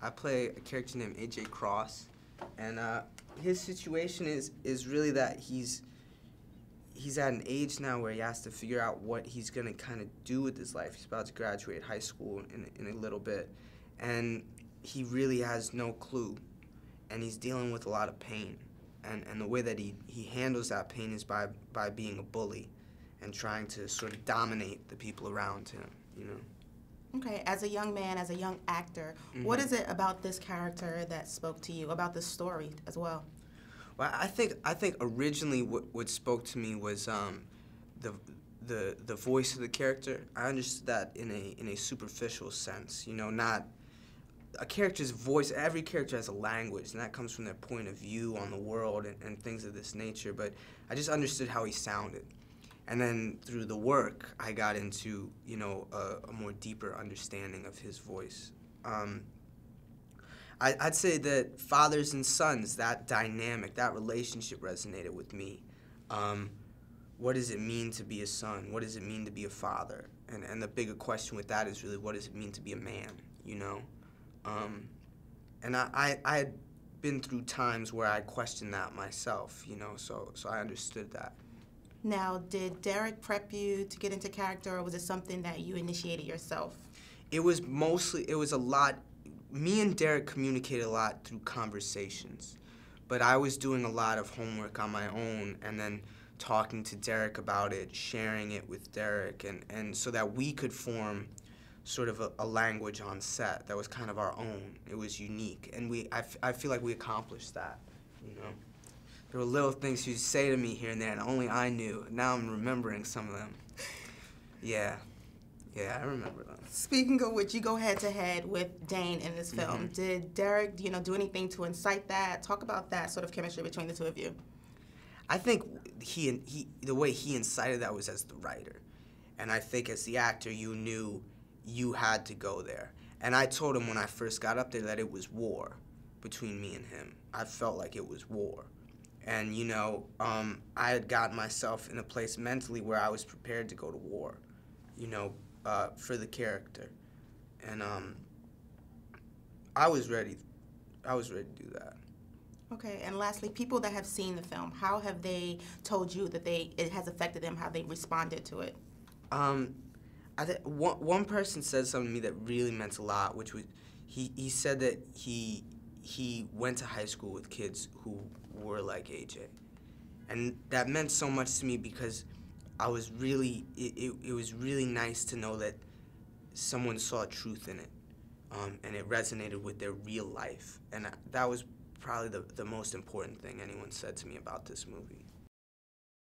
I play a character named AJ Cross, and his situation is really that he's at an age now where he has to figure out what he's gonna kind of do with his life. He's about to graduate high school in a little bit, and he really has no clue, and he's dealing with a lot of pain, and the way that he handles that pain is by being a bully, and trying to sort of dominate the people around him, you know. Okay, as a young man, as a young actor, what is it about this character that spoke to you, about the story as well? Well, I think originally what spoke to me was the voice of the character. I understood that in a superficial sense, you know, not a character's voice. Every character has a language, and that comes from their point of view on the world and things of this nature. But I just understood how he sounded, and then through the work, I got into, you know, a more deeper understanding of his voice. I'd say that fathers and sons, that dynamic, that relationship resonated with me. What does it mean to be a son? What does it mean to be a father? And the bigger question with that is really, what does it mean to be a man, you know? And I had been through times where I questioned that myself, you know, so I understood that. Now, did Derek prep you to get into character, or was it something that you initiated yourself? It was a lot. Me and Derek communicated a lot through conversations, but I was doing a lot of homework on my own and then talking to Derek about it, sharing it with Derek, and so that we could form sort of a language on set that was kind of our own. It was unique, and I feel like we accomplished that, you know. There were little things she'd say to me here and there, and only I knew. Now I'm remembering some of them. Yeah, I remember them. Speaking of which, you go head-to-head with Dane in this film. Did Derek, you know, do anything to incite that? Talk about that sort of chemistry between the two of you. I think the way he incited that was as the writer. And I think as the actor, you knew you had to go there. And I told him when I first got up there that it was war between me and him. I felt like it was war. And, you know, I had gotten myself in a place mentally where I was prepared to go to war, you know, for the character. And I was ready to do that. Okay, and lastly, people that have seen the film, how have they told you that it has affected them, how they responded to it? One person said something to me that really meant a lot, which was, he said that he went to high school with kids who were like AJ. And that meant so much to me because I was really, it was really nice to know that someone saw truth in it, and it resonated with their real life. And that was probably the most important thing anyone said to me about this movie.